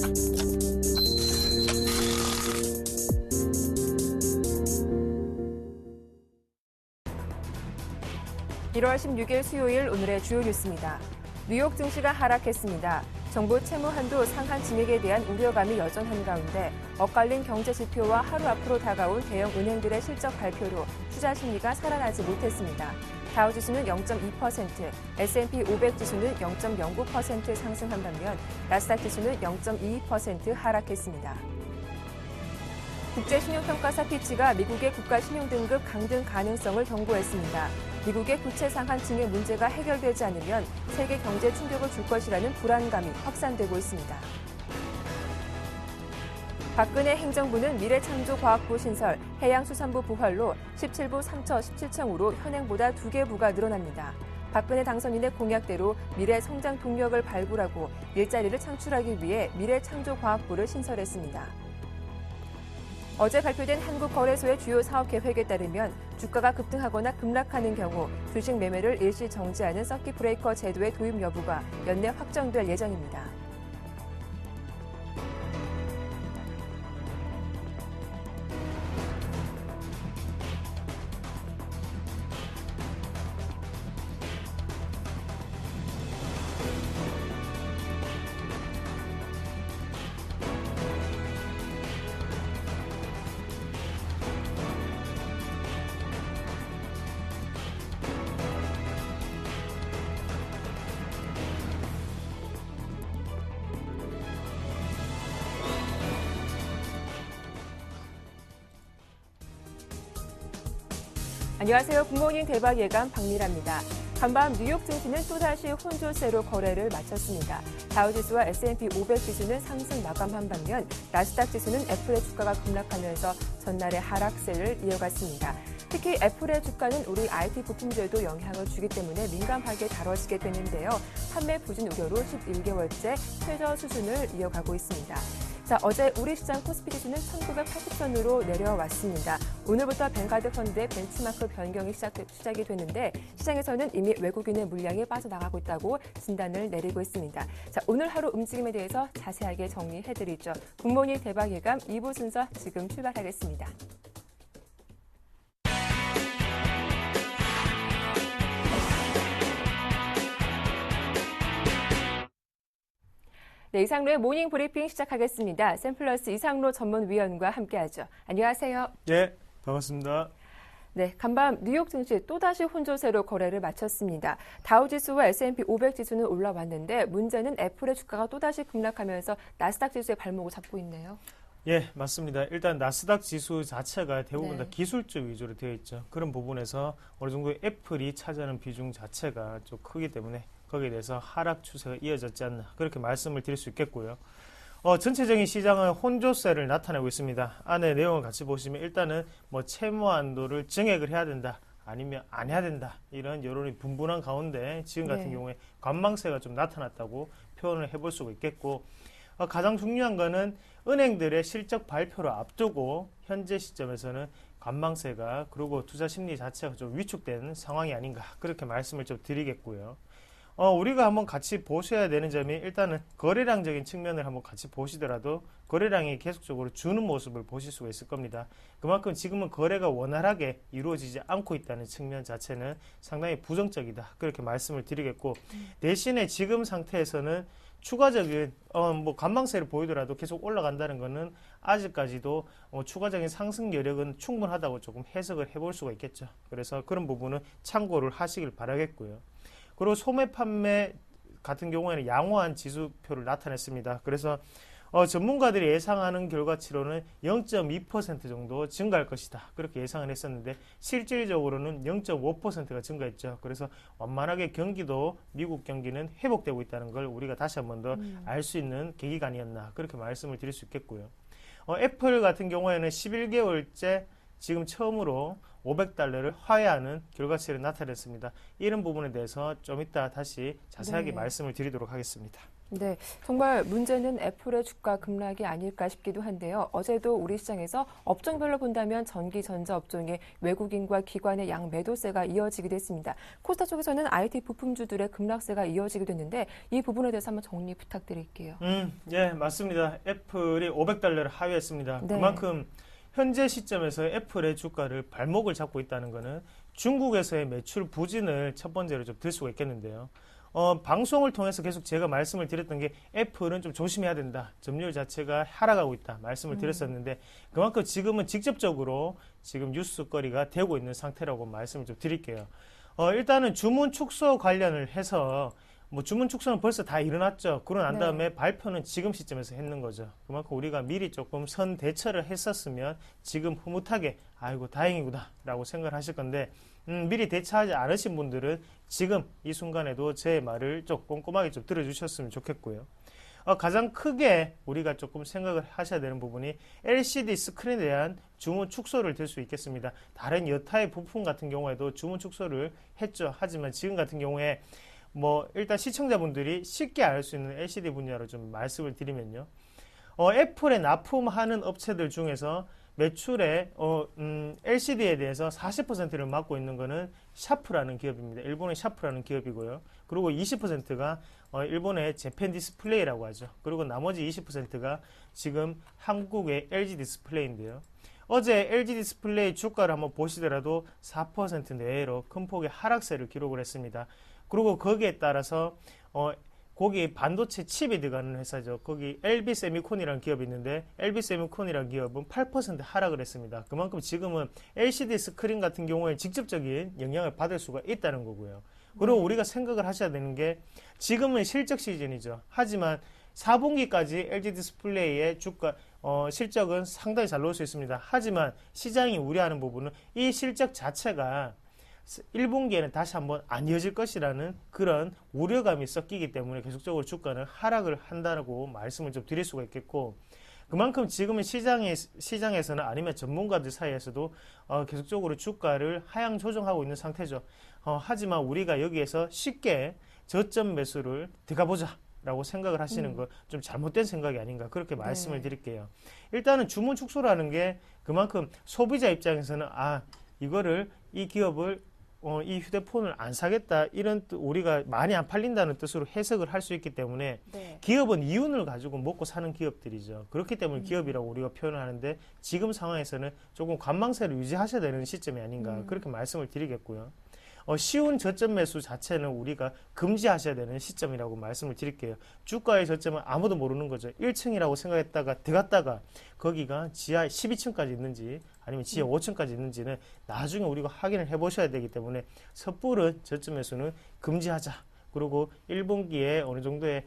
(1월 16일) 수요일 오늘의 주요 뉴스입니다. 뉴욕 증시가 하락했습니다. 정부 채무 한도 상한 진액에 대한 우려감이 여전한 가운데 엇갈린 경제 지표와 하루 앞으로 다가온 대형 은행들의 실적 발표로 투자 심리가 살아나지 못했습니다. 다우지수는 0.2%, S&P 500 지수는 0.09% 상승한 반면 나스닥 지수는 0.22% 하락했습니다. 국제신용평가사 피치가 미국의 국가신용등급 강등 가능성을 경고했습니다. 미국의 부채 상한 증액 문제가 해결되지 않으면 세계 경제 충격을 줄 것이라는 불안감이 확산되고 있습니다. 박근혜 행정부는 미래창조과학부 신설, 해양수산부 부활로 17부 3처 17층으로 현행보다 2개 부가 늘어납니다. 박근혜 당선인의 공약대로 미래 성장 동력을 발굴하고 일자리를 창출하기 위해 미래창조과학부를 신설했습니다. 어제 발표된 한국거래소의 주요 사업 계획에 따르면 주가가 급등하거나 급락하는 경우 주식 매매를 일시 정지하는 서킷 브레이커 제도의 도입 여부가 연내 확정될 예정입니다. 안녕하세요. 굿모닝 대박 예감 박미라입니다. 간밤 뉴욕 증시는 또다시 혼조세로 거래를 마쳤습니다. 다우지수와 S&P 500 지수는 상승 마감한 반면 나스닥 지수는 애플의 주가가 급락하면서 전날의 하락세를 이어갔습니다. 특히 애플의 주가는 우리 IT 부품들도 영향을 주기 때문에 민감하게 다뤄지게 되는데요. 판매 부진 우려로 11개월째 최저 수준을 이어가고 있습니다. 자, 어제 우리 시장 코스피 지수는 1980선으로 내려왔습니다. 오늘부터 뱅가드 펀드의 벤치마크 변경이 시작이 됐는데 시장에서는 이미 외국인의 물량이 빠져나가고 있다고 진단을 내리고 있습니다. 자, 오늘 하루 움직임에 대해서 자세하게 정리해드리죠. 굿모닝 대박 예감 2부 순서 지금 출발하겠습니다. 네, 이상로의 모닝 브리핑 시작하겠습니다. 샘플러스 이상로 전문위원과 함께하죠. 안녕하세요. 네, 반갑습니다. 네, 간밤 뉴욕 증시 또다시 혼조세로 거래를 마쳤습니다. 다우지수와 S&P 500 지수는 올라왔는데 문제는 애플의 주가가 또다시 급락하면서 나스닥 지수의 발목을 잡고 있네요. 예, 맞습니다. 일단 나스닥 지수 자체가 대부분 다 기술적 위주로 되어 있죠. 그런 부분에서 어느 정도 애플이 차지하는 비중 자체가 좀 크기 때문에 거기에 대해서 하락 추세가 이어졌지 않나 그렇게 말씀을 드릴 수 있겠고요. 전체적인 시장은 혼조세를 나타내고 있습니다. 안에 내용을 같이 보시면 일단은 뭐 채무 한도를 증액을 해야 된다. 아니면 안 해야 된다. 이런 여론이 분분한 가운데 지금 같은 경우에 관망세가 좀 나타났다고 표현을 해볼 수가 있겠고 가장 중요한 거는 은행들의 실적 발표를 앞두고 현재 시점에서는 관망세가 그리고 투자 심리 자체가 좀 위축된 상황이 아닌가 그렇게 말씀을 좀 드리겠고요. 우리가 한번 같이 보셔야 되는 점이 일단은 거래량적인 측면을 한번 같이 보시더라도 거래량이 계속적으로 주는 모습을 보실 수가 있을 겁니다. 그만큼 지금은 거래가 원활하게 이루어지지 않고 있다는 측면 자체는 상당히 부정적이다. 그렇게 말씀을 드리겠고 대신에 지금 상태에서는 추가적인 뭐 관망세를 보이더라도 계속 올라간다는 것은 아직까지도 추가적인 상승 여력은 충분하다고 조금 해석을 해볼 수가 있겠죠. 그래서 그런 부분은 참고를 하시길 바라겠고요. 그리고 소매 판매 같은 경우에는 양호한 지수표를 나타냈습니다. 그래서 전문가들이 예상하는 결과치로는 0.2% 정도 증가할 것이다. 그렇게 예상을 했었는데 실질적으로는 0.5%가 증가했죠. 그래서 완만하게 경기도 미국 경기는 회복되고 있다는 걸 우리가 다시 한 번 더 알 수 있는 계기가 아니었나 그렇게 말씀을 드릴 수 있겠고요. 애플 같은 경우에는 11개월째 지금 처음으로 $500를 하회하는 결과치를 나타냈습니다. 이런 부분에 대해서 좀 이따 다시 자세하게 말씀을 드리도록 하겠습니다. 네, 정말 문제는 애플의 주가 급락이 아닐까 싶기도 한데요. 어제도 우리 시장에서 업종별로 본다면 전기, 전자 업종의 외국인과 기관의 양 매도세가 이어지기도 했습니다. 코스닥 쪽에서는 IT 부품주들의 급락세가 이어지기도 했는데 이 부분에 대해서 한번 정리 부탁드릴게요. 예, 맞습니다. 애플이 $500를 하회했습니다. 네. 그만큼 현재 시점에서 애플의 주가를 발목을 잡고 있다는 것은 중국에서의 매출 부진을 첫 번째로 좀 들 수가 있겠는데요. 방송을 통해서 계속 제가 말씀을 드렸던 게 애플은 좀 조심해야 된다. 점유율 자체가 하락하고 있다. 말씀을 드렸었는데 그만큼 지금은 직접적으로 지금 뉴스거리가 되고 있는 상태라고 말씀을 좀 드릴게요. 일단은 주문 축소 관련을 해서 뭐 주문 축소는 벌써 다 일어났죠. 그러고 난 다음에 발표는 지금 시점에서 했는 거죠. 그만큼 우리가 미리 조금 선 대처를 했었으면 지금 흐뭇하게 아이고 다행이구나 라고 생각을 하실 건데 미리 대처하지 않으신 분들은 지금 이 순간에도 제 말을 좀 꼼꼼하게 좀 들어주셨으면 좋겠고요. 가장 크게 우리가 조금 생각을 하셔야 되는 부분이 LCD 스크린에 대한 주문 축소를 될 수 있겠습니다. 다른 여타의 부품 같은 경우에도 주문 축소를 했죠. 하지만 지금 같은 경우에 뭐 일단 시청자분들이 쉽게 알 수 있는 LCD 분야로 좀 말씀을 드리면요. 애플에 납품하는 업체들 중에서 매출에 LCD에 대해서 40%를 맡고 있는 거는 샤프라는 기업입니다. 일본의 샤프라는 기업이고요. 그리고 20%가 일본의 재팬 디스플레이라고 하죠. 그리고 나머지 20%가 지금 한국의 LG 디스플레이인데요. 어제 LG 디스플레이 주가를 한번 보시더라도 4% 내외로 큰 폭의 하락세를 기록을 했습니다. 그리고 거기에 따라서 거기 반도체 칩이 들어가는 회사죠. 거기 LB 세미콘이라는 기업이 있는데 LB 세미콘이라는 기업은 8% 하락을 했습니다. 그만큼 지금은 LCD 스크린 같은 경우에 직접적인 영향을 받을 수가 있다는 거고요. 그리고 우리가 생각을 하셔야 되는 게 지금은 실적 시즌이죠. 하지만 4분기까지 LG 디스플레이의 주가 실적은 상당히 잘 나올 수 있습니다. 하지만 시장이 우려하는 부분은 이 실적 자체가 1분기에는 다시 한번 안 이어질 것이라는 그런 우려감이 섞이기 때문에 계속적으로 주가는 하락을 한다고 말씀을 좀 드릴 수가 있겠고, 그만큼 지금은 시장에서는 아니면 전문가들 사이에서도 계속적으로 주가를 하향 조정하고 있는 상태죠. 하지만 우리가 여기에서 쉽게 저점 매수를 들어가보자 라고 생각을 하시는 거 좀 잘못된 생각이 아닌가 그렇게 말씀을 드릴게요. 일단은 주문 축소라는 게 그만큼 소비자 입장에서는 이 기업을 이 휴대폰을 안 사겠다 이런 우리가 많이 안 팔린다는 뜻으로 해석을 할 수 있기 때문에 기업은 이윤을 가지고 먹고 사는 기업들이죠. 그렇기 때문에 기업이라고 우리가 표현을 하는데 지금 상황에서는 조금 관망세를 유지하셔야 되는 시점이 아닌가 그렇게 말씀을 드리겠고요. 쉬운 저점 매수 자체는 우리가 금지하셔야 되는 시점이라고 말씀을 드릴게요. 주가의 저점은 아무도 모르는 거죠. 1층이라고 생각했다가 들어갔다가 거기가 지하 12층까지 있는지 아니면 지하 5층까지 있는지는 나중에 우리가 확인을 해보셔야 되기 때문에 섣부른 저점 매수는 금지하자. 그리고 1분기에 어느 정도의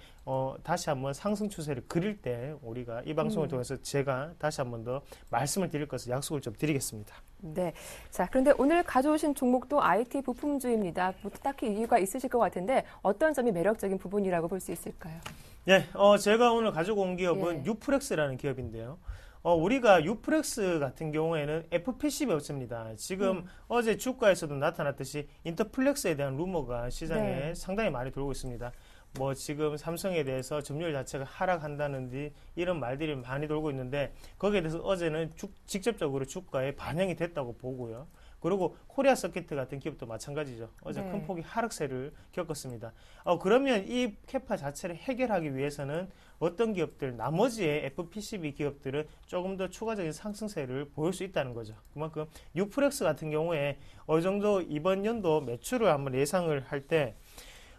다시 한번 상승 추세를 그릴 때 우리가 이 방송을 통해서 제가 다시 한번 더 말씀을 드릴 것을 약속을 좀 드리겠습니다. 네. 자, 그런데 오늘 가져오신 종목도 IT 부품주입니다. 뭐 딱히 이유가 있으실 것 같은데 어떤 점이 매력적인 부분이라고 볼 수 있을까요? 네, 제가 오늘 가지고 온 기업은 유프렉스라는 기업인데요. 우리가 유프렉스 같은 경우에는 FPCB 업체입니다. 지금 어제 주가에서도 나타났듯이 인터플렉스에 대한 루머가 시장에 상당히 많이 돌고 있습니다. 뭐 지금 삼성에 대해서 점유율 자체가 하락한다는지 이런 말들이 많이 돌고 있는데 거기에 대해서 어제는 직접적으로 주가에 반영이 됐다고 보고요. 그리고 코리아 서킷 같은 기업도 마찬가지죠. 어제 큰 폭의 하락세를 겪었습니다. 그러면 이 캐파 자체를 해결하기 위해서는 어떤 기업들, 나머지의 FPCB 기업들은 조금 더 추가적인 상승세를 보일 수 있다는 거죠. 그만큼 유프렉스 같은 경우에 어느 정도 이번 연도 매출을 한번 예상을 할 때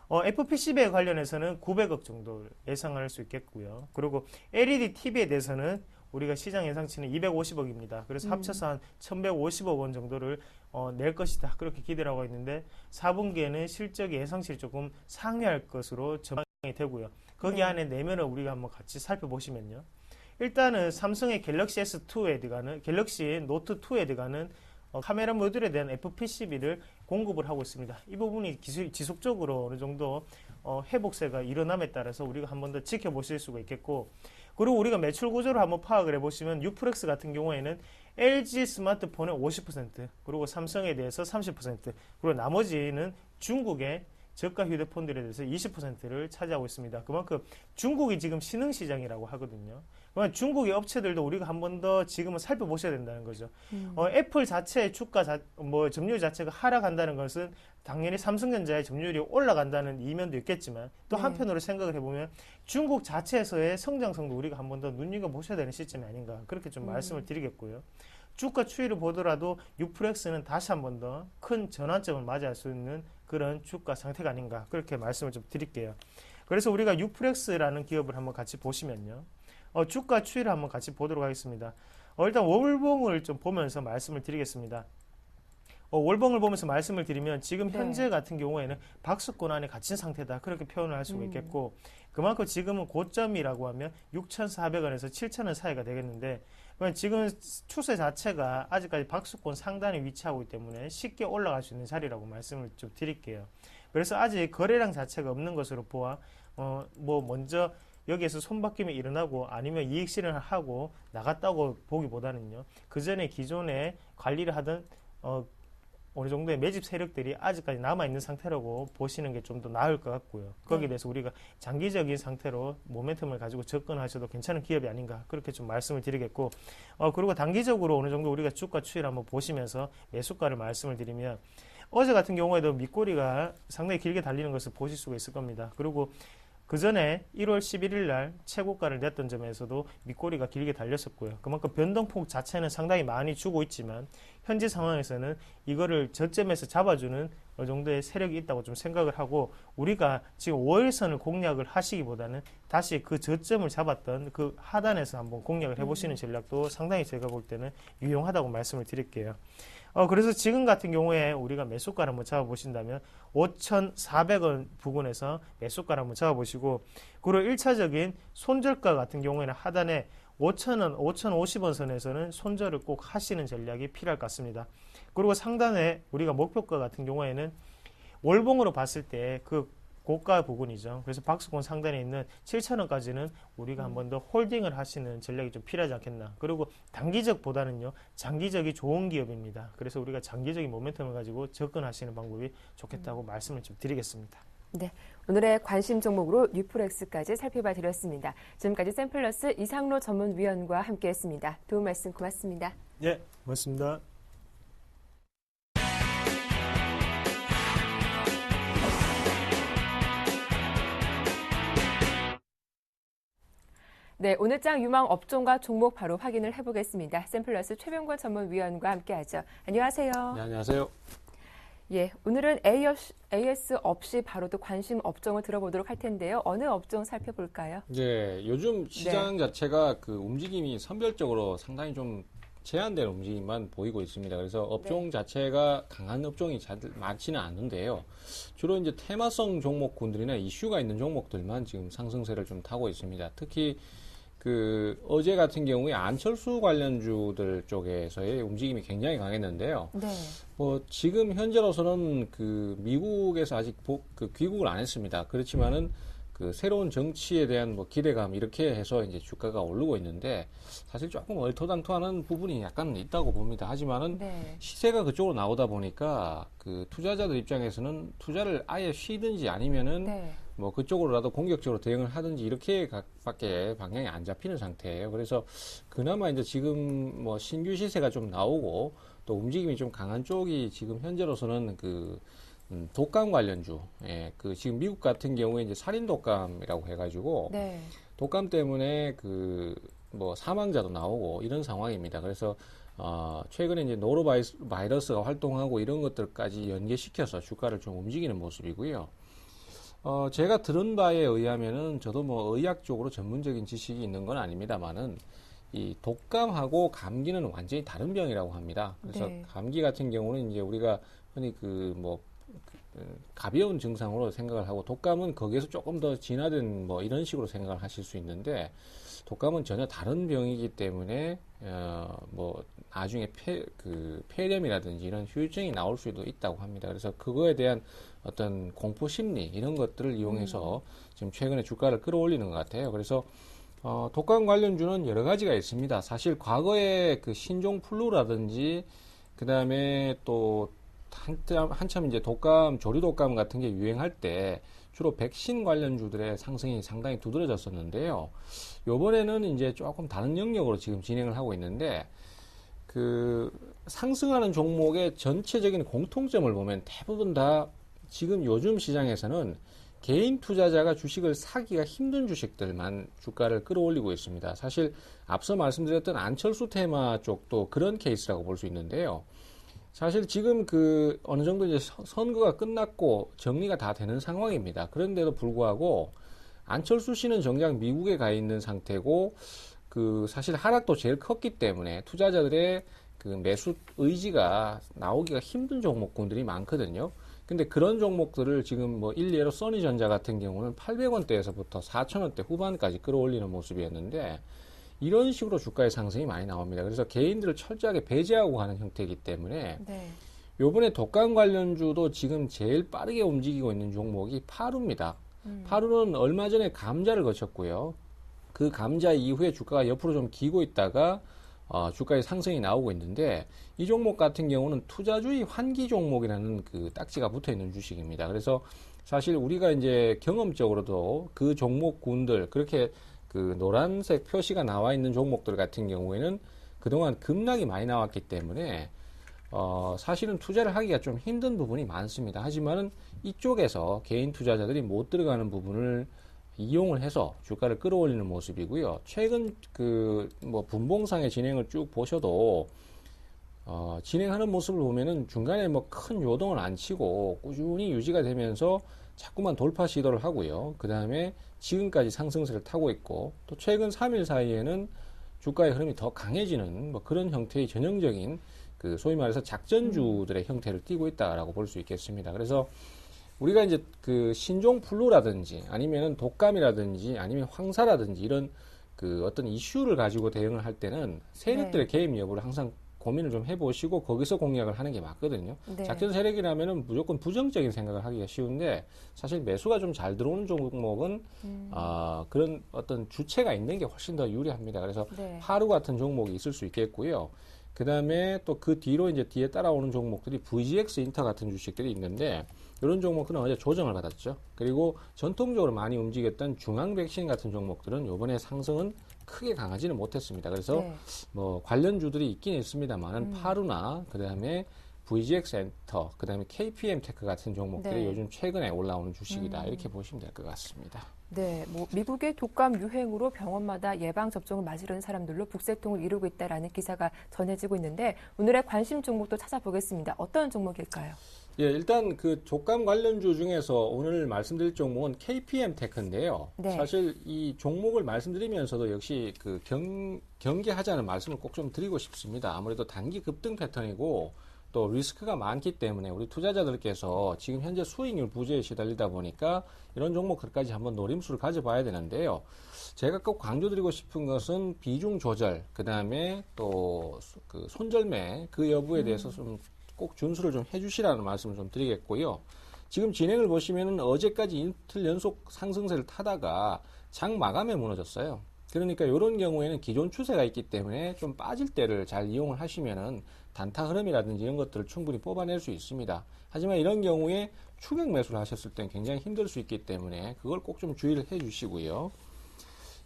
FPCB에 관련해서는 900억 정도 예상할 수 있겠고요. 그리고 LED TV에 대해서는 우리가 시장 예상치는 250억입니다. 그래서 합쳐서 한 1150억 원 정도를 낼 것이다. 그렇게 기대를 하고 있는데 4분기에는 실적이 예상치를 조금 상회할 것으로 전망이 되고요. 거기 안에 내면을 우리가 한번 같이 살펴보시면요. 일단은 삼성의 갤럭시 S2에 들어가는 갤럭시 노트 2에 들어가는 카메라 모듈에 대한 FPCB를 공급을 하고 있습니다. 이 부분이 지속적으로 어느 정도 회복세가 일어남에 따라서 우리가 한 번 더 지켜보실 수가 있겠고, 그리고 우리가 매출 구조를 한번 파악을 해보시면 유프렉스 같은 경우에는 LG 스마트폰의 50%, 그리고 삼성에 대해서 30%, 그리고 나머지는 중국의 저가 휴대폰들에 대해서 20%를 차지하고 있습니다. 그만큼 중국이 지금 신흥시장이라고 하거든요. 그러면 중국의 업체들도 우리가 한 번 더 지금은 살펴보셔야 된다는 거죠. 애플 자체의 주가, 점유율 자체가 하락한다는 것은 당연히 삼성전자의 점유율이 올라간다는 이면도 있겠지만 또 한편으로 생각을 해보면 중국 자체에서의 성장성도 우리가 한 번 더 눈여겨보셔야 되는 시점이 아닌가 그렇게 좀 말씀을 드리겠고요. 주가 추이를 보더라도 유프렉스는 다시 한 번 더 큰 전환점을 맞이할 수 있는 그런 주가 상태가 아닌가 그렇게 말씀을 좀 드릴게요. 그래서 우리가 유프렉스라는 기업을 한번 같이 보시면요. 주가 추이를 한번 같이 보도록 하겠습니다. 일단 월봉을 좀 보면서 말씀을 드리겠습니다. 월봉을 보면서 말씀을 드리면 지금 현재 같은 경우에는 박스권 안에 갇힌 상태다 그렇게 표현을 할 수가 있겠고 그만큼 지금은 고점이라고 하면 6,400원에서 7,000원 사이가 되겠는데 지금 추세 자체가 아직까지 박스권 상단에 위치하고 있기 때문에 쉽게 올라갈 수 있는 자리라고 말씀을 좀 드릴게요. 그래서 아직 거래량 자체가 없는 것으로 보아 먼저 여기에서 손바뀜이 일어나고 아니면 이익 실현을 하고 나갔다고 보기보다는요. 그 전에 기존에 관리를 하던 어느 정도의 매집 세력들이 아직까지 남아있는 상태라고 보시는 게 좀 더 나을 것 같고요. 거기에 대해서 우리가 장기적인 상태로 모멘텀을 가지고 접근하셔도 괜찮은 기업이 아닌가 그렇게 좀 말씀을 드리겠고 그리고 단기적으로 어느 정도 우리가 주가 추이를 한번 보시면서 매수가를 말씀을 드리면 어제 같은 경우에도 밑꼬리가 상당히 길게 달리는 것을 보실 수가 있을 겁니다. 그리고 그 전에 1월 11일 날 최고가를 냈던 점에서도 밑꼬리가 길게 달렸었고요. 그만큼 변동폭 자체는 상당히 많이 주고 있지만 현재 상황에서는 이거를 저점에서 잡아주는 어느 정도의 세력이 있다고 좀 생각을 하고 우리가 지금 5일선을 공략을 하시기보다는 다시 그 저점을 잡았던 그 하단에서 한번 공략을 해보시는 전략도 상당히 제가 볼 때는 유용하다고 말씀을 드릴게요. 그래서 지금 같은 경우에 우리가 매수가를 한번 잡아보신다면 5,400원 부근에서 매수가를 한번 잡아보시고 그리고 1차적인 손절가 같은 경우에는 하단에 5,000원, 5,050원 선에서는 손절을 꼭 하시는 전략이 필요할 것 같습니다. 그리고 상단에 우리가 목표가 같은 경우에는 월봉으로 봤을 때 그 고가 부분이죠. 그래서 박스권 상단에 있는 7,000원까지는 우리가 한 번 더 홀딩을 하시는 전략이 좀 필요하지 않겠나. 그리고 단기적보다는요, 장기적이 좋은 기업입니다. 그래서 우리가 장기적인 모멘텀을 가지고 접근하시는 방법이 좋겠다고 말씀을 좀 드리겠습니다. 네, 오늘의 관심 종목으로 뉴프렉스까지 살펴봐 드렸습니다. 지금까지 샘플러스 이상로 전문위원과 함께했습니다. 도움 말씀 고맙습니다. 예, 고맙습니다. 네, 오늘장 유망 업종과 종목 바로 확인을 해보겠습니다. 샘플러스 최병권 전문위원과 함께하죠. 안녕하세요. 네, 안녕하세요. 예, 오늘은 AS 없이 바로도 관심 업종을 들어보도록 할 텐데요. 어느 업종 살펴볼까요? 네, 요즘 시장 자체가 그 움직임이 선별적으로 상당히 좀 제한된 움직임만 보이고 있습니다. 그래서 업종 자체가 강한 업종이 많지는 않은데요. 주로 이제 테마성 종목군들이나 이슈가 있는 종목들만 지금 상승세를 좀 타고 있습니다. 특히 그 어제 같은 경우에 안철수 관련주들 쪽에서의 움직임이 굉장히 강했는데요. 네. 지금 현재로서는 그 미국에서 아직 귀국을 안 했습니다. 그렇지만은 그 새로운 정치에 대한 기대감 이렇게 해서 이제 주가가 오르고 있는데 사실 조금 얼토당토하는 부분이 약간 있다고 봅니다. 하지만은 시세가 그쪽으로 나오다 보니까 그 투자자들 입장에서는 투자를 아예 쉬든지 아니면은 그쪽으로라도 공격적으로 대응을 하든지 이렇게 밖에 방향이 안 잡히는 상태예요. 그래서 그나마 이제 지금 신규 시세가 좀 나오고 또 움직임이 좀 강한 쪽이 지금 현재로서는 그 독감 관련주, 지금 미국 같은 경우에 이제 살인 독감이라고 해가지고 독감 때문에 사망자도 나오고 이런 상황입니다. 그래서 최근에 이제 노로바이러스가 활동하고 이런 것들까지 연계시켜서 주가를 좀 움직이는 모습이고요. 제가 들은 바에 의하면은 저도 의학적으로 전문적인 지식이 있는 건 아닙니다만은 이 독감하고 감기는 완전히 다른 병이라고 합니다. 그래서 감기 같은 경우는 이제 우리가 흔히 가벼운 증상으로 생각을 하고 독감은 거기에서 조금 더 진화된 이런 식으로 생각을 하실 수 있는데 독감은 전혀 다른 병이기 때문에 나중에 폐렴이라든지 이런 후유증이 나올 수도 있다고 합니다. 그래서 그거에 대한 어떤 공포 심리 이런 것들을 이용해서 지금 최근에 주가를 끌어올리는 것 같아요. 그래서 독감 관련주는 여러 가지가 있습니다. 사실 과거에 그 신종 플루라든지 그 다음에 또 한참 이제 조류 독감 같은 게 유행할 때 주로 백신 관련주들의 상승이 상당히 두드러졌었는데요. 요번에는 이제 조금 다른 영역으로 지금 진행을 하고 있는데, 그 상승하는 종목의 전체적인 공통점을 보면 대부분 다 지금 요즘 시장에서는 개인 투자자가 주식을 사기가 힘든 주식들만 주가를 끌어올리고 있습니다. 사실 앞서 말씀드렸던 안철수 테마 쪽도 그런 케이스라고 볼 수 있는데요. 사실 지금 그 어느 정도 이제 선거가 끝났고 정리가 다 되는 상황입니다. 그런데도 불구하고 안철수 씨는 정작 미국에 가 있는 상태고, 그 사실 하락도 제일 컸기 때문에 투자자들의 그 매수 의지가 나오기가 힘든 종목군들이 많거든요. 근데 그런 종목들을 지금 뭐 일례로 써니전자 같은 경우는 800원대에서부터 4,000원대 후반까지 끌어올리는 모습이었는데, 이런 식으로 주가의 상승이 많이 나옵니다. 그래서 개인들을 철저하게 배제하고 가는 형태이기 때문에 네. 요번에 독감 관련주도 지금 제일 빠르게 움직이고 있는 종목이 파루입니다. 파루는 얼마 전에 감자를 거쳤고요. 그 감자 이후에 주가가 옆으로 좀 기고 있다가 주가의 상승이 나오고 있는데, 이 종목 같은 경우는 투자주의 환기 종목이라는 그 딱지가 붙어 있는 주식입니다. 그래서 사실 우리가 이제 경험적으로도 그 종목군들, 그렇게 그 노란색 표시가 나와 있는 종목들 같은 경우에는 그동안 급락이 많이 나왔기 때문에 사실은 투자를 하기가 좀 힘든 부분이 많습니다. 하지만은 이쪽에서 개인 투자자들이 못 들어가는 부분을 이용을 해서 주가를 끌어올리는 모습이고요. 최근 그 뭐 분봉상의 진행을 쭉 보셔도 진행하는 모습을 보면은 중간에 뭐 큰 요동을 안 치고 꾸준히 유지가 되면서 자꾸만 돌파 시도를 하고요. 그 다음에 지금까지 상승세를 타고 있고, 또 최근 3일 사이에는 주가의 흐름이 더 강해지는 뭐 그런 형태의 전형적인 그 소위 말해서 작전주들의 형태를 띠고 있다라고 볼 수 있겠습니다. 그래서 우리가 이제 그 신종 플루라든지 아니면은 독감이라든지 아니면 황사라든지 이런 그 어떤 이슈를 가지고 대응을 할 때는 세력들의 개입 여부를 항상 고민을 좀 해보시고 거기서 공략을 하는 게 맞거든요. 네. 작전 세력이라면은 무조건 부정적인 생각을 하기가 쉬운데, 사실 매수가 좀 잘 들어오는 종목은 그런 어떤 주체가 있는 게 훨씬 더 유리합니다. 그래서 네. 하루 같은 종목이 있을 수 있겠고요. 그 다음에 또 그 뒤로 이제 뒤에 따라오는 종목들이 VGX 인터 같은 주식들이 있는데, 이런 종목들은 어제 조정을 받았죠. 그리고 전통적으로 많이 움직였던 중앙 백신 같은 종목들은 이번에 상승은 크게 강하지는 못했습니다. 그래서 네. 뭐 관련주들이 있긴 있습니다만은 파루나 그다음에 VGX 엔터, 그다음에 KPM 테크 같은 종목들이 네. 요즘 최근에 올라오는 주식이다, 이렇게 보시면 될 것 같습니다. 네, 뭐 미국의 독감 유행으로 병원마다 예방 접종을 맞으려는 사람들로 북새통을 이루고 있다라는 기사가 전해지고 있는데, 오늘의 관심 종목도 찾아보겠습니다. 어떤 종목일까요? 예, 일단 그 독감 관련주 중에서 오늘 말씀드릴 종목은 KPM 테크인데요. 네. 사실 이 종목을 말씀드리면서도 역시 그 경계하자는 말씀을 꼭 좀 드리고 싶습니다. 아무래도 단기 급등 패턴이고 또 리스크가 많기 때문에 우리 투자자들께서 지금 현재 수익률 부재에 시달리다 보니까 이런 종목들까지 한번 노림수를 가져봐야 되는데요. 제가 꼭 강조드리고 싶은 것은 비중 조절, 그 다음에 또 그 손절매 그 여부에 대해서 좀 꼭 준수를 좀 해주시라는 말씀을 좀 드리겠고요. 지금 진행을 보시면은 어제까지 이틀 연속 상승세를 타다가 장 마감에 무너졌어요. 그러니까 이런 경우에는 기존 추세가 있기 때문에 좀 빠질 때를 잘 이용을 하시면은 단타 흐름이라든지 이런 것들을 충분히 뽑아낼 수 있습니다. 하지만 이런 경우에 추격 매수를 하셨을 때는 굉장히 힘들 수 있기 때문에 그걸 꼭 좀 주의를 해 주시고요.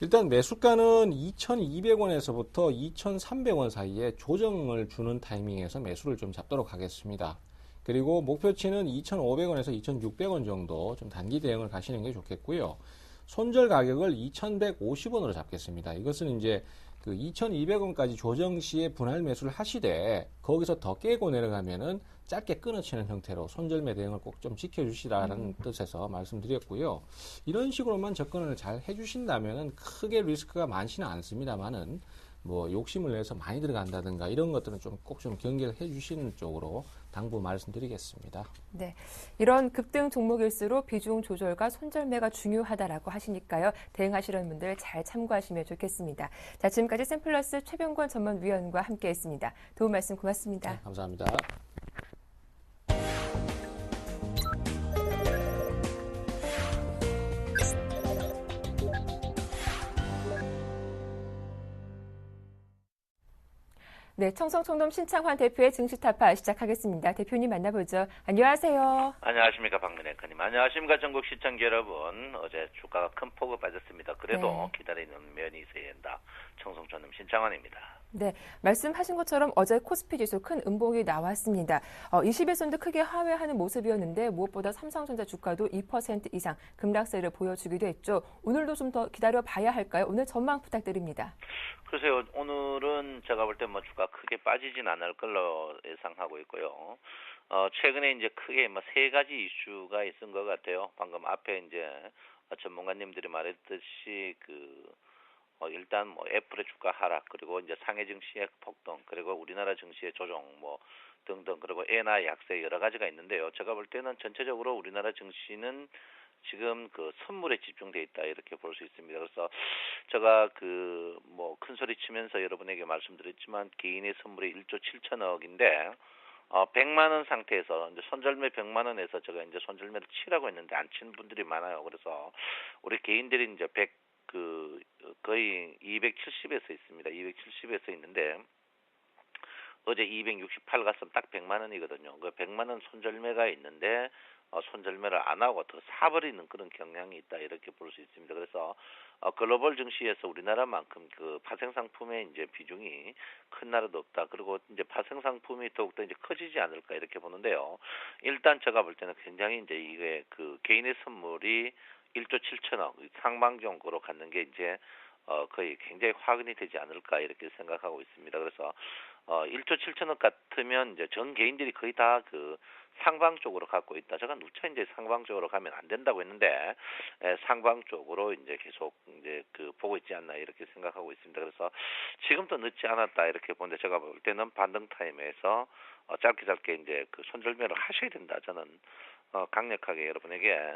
일단 매수가는 2,200원에서부터 2,300원 사이에 조정을 주는 타이밍에서 매수를 좀 잡도록 하겠습니다. 그리고 목표치는 2,500원에서 2,600원 정도 좀 단기 대응을 가시는 게 좋겠고요. 손절 가격을 2,150원으로 잡겠습니다. 이것은 이제 그 2,200원까지 조정 시에 분할 매수를 하시되 거기서 더 깨고 내려가면은 짧게 끊어치는 형태로 손절매 대응을 꼭 좀 지켜주시라는 뜻에서 말씀드렸고요. 이런 식으로만 접근을 잘 해주신다면은 크게 리스크가 많지는 않습니다만은 뭐 욕심을 내서 많이 들어간다든가 이런 것들은 좀 꼭 좀 경계를 해주시는 쪽으로 당부 말씀드리겠습니다. 네, 이런 급등 종목일수록 비중 조절과 손절매가 중요하다라고 하시니까요. 대응하시려는 분들 잘 참고하시면 좋겠습니다. 자, 지금까지 샘플러스 최병권 전문위원과 함께했습니다. 도움 말씀 고맙습니다. 네, 감사합니다. 네, 청성총돔 신창환 대표의 증시타파 시작하겠습니다. 대표님 만나보죠. 안녕하세요. 안녕하십니까, 박민혜 앵커님. 안녕하십니까, 전국 시청자 여러분. 어제 주가가 큰 폭을 빠졌습니다. 그래도 기다리는 면이 있어야 한다. 청성총돔 신창환입니다. 네, 말씀하신 것처럼 어제 코스피 지수 큰 음봉이 나왔습니다. 20일선도 크게 하회하는 모습이었는데 무엇보다 삼성전자 주가도 2% 이상 급락세를 보여주기도 했죠. 오늘도 좀 더 기다려 봐야 할까요? 오늘 전망 부탁드립니다. 글쎄요, 오늘은 제가 볼 때 뭐 주가 크게 빠지진 않을 걸로 예상하고 있고요. 최근에 이제 크게 뭐 세 가지 이슈가 있은 것 같아요. 방금 앞에 이제 전문가님들이 말했듯이 일단 뭐 애플의 주가 하락, 그리고 이제 상해 증시의 폭등, 그리고 우리나라 증시의 조정 뭐 등등, 그리고 엔화 약세 여러 가지가 있는데요. 제가 볼 때는 전체적으로 우리나라 증시는 지금 선물에 집중돼 있다 이렇게 볼 수 있습니다. 그래서 제가 뭐 큰 소리 치면서 여러분에게 말씀드렸지만 개인의 선물이 1조 7천억인데 100만 원 상태에서 이제 손절매 100만 원에서 제가 이제 손절매를 치라고 했는데 안 치는 분들이 많아요. 그래서 우리 개인들이 이제 거의 270에서 있습니다. 270에서 있는데 어제 268 갔으면 딱 100만 원이거든요. 그 100만 원 손절매가 있는데 손절매를 안 하고 더 사버리는 그런 경향이 있다 이렇게 볼 수 있습니다. 그래서 글로벌 증시에서 우리나라만큼 파생 상품의 이제 비중이 큰 나라도 없다. 그리고 이제 파생 상품이 더욱더 이제 커지지 않을까 이렇게 보는데요. 일단 제가 볼 때는 굉장히 이제 이게 개인의 선물이 1조 7천억 상방 정도로 갖는 게 이제 거의 굉장히 화근이 되지 않을까 이렇게 생각하고 있습니다. 그래서 1조 7천억 같으면 이제 전 개인들이 거의 다 상방 쪽으로 갖고 있다. 제가 누차 이제 상방 쪽으로 가면 안 된다고 했는데 상방 쪽으로 이제 계속 이제 보고 있지 않나 이렇게 생각하고 있습니다. 그래서 지금도 늦지 않았다 이렇게 보는데 제가 볼 때는 반등 타임에서 짧게 이제 손절매를 하셔야 된다. 저는 강력하게 여러분에게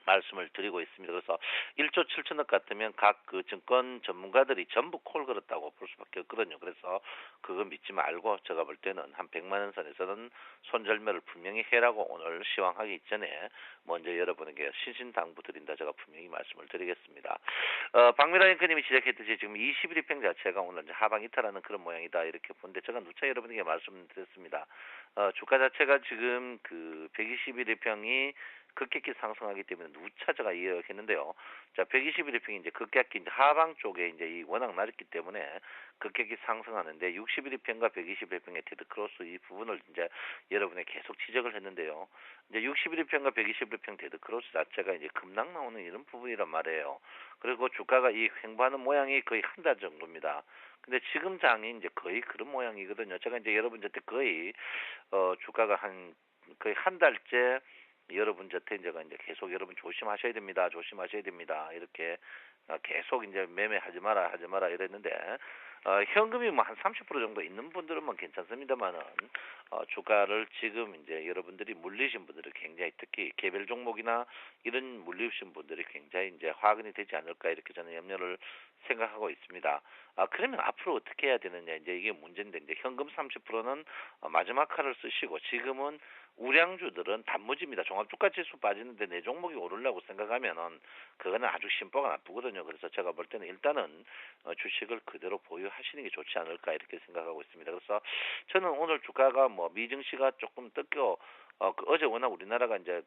말씀을 드리고 있습니다. 그래서 1조 7천억 같으면 각 증권 전문가들이 전부 콜 걸었다고 볼 수밖에 없거든요. 그래서 그거 믿지 말고 제가 볼 때는 한 100만 원 선에서는 손절매를 분명히 해라고 오늘 시황하기 전에 먼저 여러분에게 신신당부드린다 제가 분명히 말씀을 드리겠습니다. 박미라 앵커님이 지적했듯이 지금 21일평 자체가 오늘 이제 하방 이탈하는 그런 모양이다 이렇게 보는데 제가 누차 여러분에게 말씀드렸습니다. 주가 자체가 지금 121일평이 급격히 상승하기 때문에 누차 제가 이야기했는데요. 자, 121일평이 이제 급격히 이제 하방 쪽에 이제 워낙 낮았기 때문에 급격히 상승하는데 61일평과 121일평의 데드크로스 이 부분을 이제 여러분에 계속 지적을 했는데요. 이제 61일평과 121일평 데드크로스 자체가 이제 급락 나오는 이런 부분이란 말이에요. 그리고 주가가 이 횡보하는 모양이 거의 한 달 정도입니다. 근데 지금 장이 이제 거의 그런 모양이거든요. 제가 이제 여러분한테 거의 주가가 거의 한 달째 여러분 저한테 제가 이제 계속 여러분 조심하셔야 됩니다. 이렇게 계속 이제 매매하지 마라 이랬는데 현금이 뭐 한 30% 정도 있는 분들은 뭐 괜찮습니다만은 주가를 지금 이제 여러분들이 물리신 분들이 굉장히 특히 개별 종목이나 이런 물리신 분들이 굉장히 이제 화근이 되지 않을까 이렇게 저는 염려를 생각하고 있습니다. 그러면 앞으로 어떻게 해야 되느냐 이제 이게 문제인데 이제 현금 30%는 마지막 칼을 쓰시고 지금은 우량주들은 단무지입니다. 종합주가지수 빠지는데 내 종목이 오르려고 생각하면은 그거는 아주 심보가 나쁘거든요. 그래서 제가 볼 때는 일단은 주식을 그대로 보유하시는 게 좋지 않을까 이렇게 생각하고 있습니다. 그래서 저는 오늘 주가가 뭐 미증시가 조금 뜯겨 어제 워낙 우리나라가 이제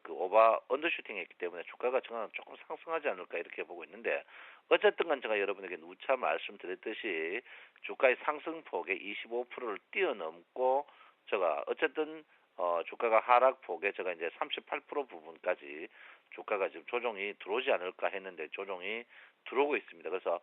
언더슈팅했기 때문에 주가가 저는 조금 상승하지 않을까 이렇게 보고 있는데 어쨌든 간 제가 여러분에게 누차 말씀드렸듯이 주가의 상승폭의 25%를 뛰어넘고 제가 어쨌든 주가가 하락폭에 제가 이제 38% 부분까지 주가가 지금 조정이 들어오지 않을까 했는데 조정이 들어오고 있습니다. 그래서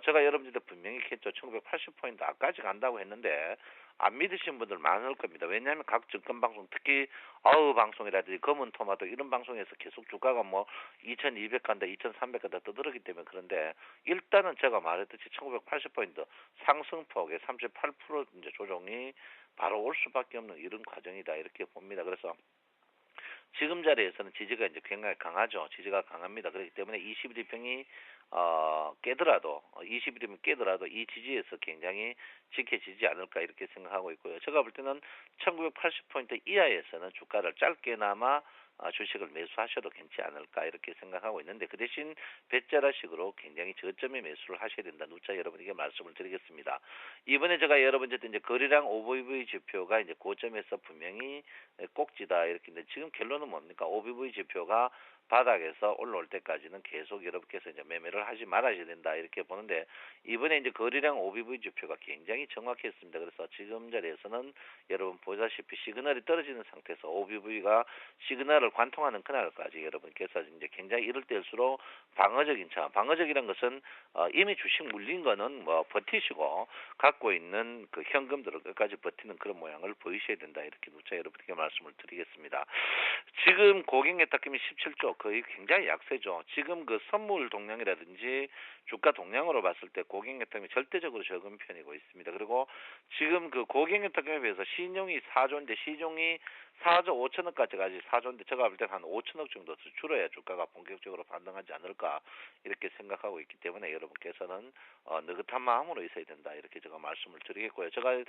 제가 여러분들한테 분명히 했죠. 1980포인트 앞까지 간다고 했는데 안 믿으신 분들 많을 겁니다. 왜냐하면 각 증권방송 특히 방송이라든지 검은 토마토 이런 방송에서 계속 주가가 뭐 2200 간다 2300 간다 떠들었기 때문에 그런데 일단은 제가 말했듯이 1980포인트 상승폭의 38% 이제 조정이 바로 올 수밖에 없는 이런 과정이다 이렇게 봅니다. 그래서 지금 자리에서는 지지가 이제 굉장히 강하죠. 지지가 강합니다. 그렇기 때문에 21일평이 깨더라도 20일이면 깨더라도 이 지지에서 굉장히 지켜지지 않을까 이렇게 생각하고 있고요. 제가 볼 때는 1980포인트 이하에서는 주가를 짧게나마 주식을 매수하셔도 괜찮지 않을까 이렇게 생각하고 있는데 그 대신 배짜라식으로 굉장히 저점에 매수를 하셔야 된다. 누차 여러분에게 말씀을 드리겠습니다. 이번에 제가 여러분한테 이제 거래량 OBV 지표가 이제 고점에서 분명히 꼭지다 이렇게 있는데 지금 결론은 뭡니까? OBV 지표가 바닥에서 올라올 때까지는 계속 여러분께서 이제 매매를 하지 말아야 된다 이렇게 보는데 이번에 이제 거래량 OBV 지표가 굉장히 정확했습니다. 그래서 지금 자리에서는 여러분 보다시피 시그널이 떨어지는 상태에서 OBV가 시그널을 관통하는 그날까지 여러분께서 이제 굉장히 이럴 때일수록 방어적인 차, 방어적이란 것은 이미 주식 물린 거는 뭐 버티시고 갖고 있는 그 현금들을 끝까지 버티는 그런 모양을 보이셔야 된다 이렇게 누차 여러분께 말씀을 드리겠습니다. 지금 고객 예탁금이 17조 거의 굉장히 약세죠. 지금 그 선물 동량이라든지 주가 동량으로 봤을 때 고객 예탁금이 절대적으로 적은 편이고 있습니다. 그리고 지금 그 고객 예탁금에 비해서 신용이 4조인데 시종이 4조 5천억까지까지 4조인데 제가 볼 때 한 5천억 정도 더 줄어야 주가가 본격적으로 반등하지 않을까 이렇게 생각하고 있기 때문에 여러분께서는 느긋한 마음으로 있어야 된다 이렇게 제가 말씀을 드리겠고요. 제가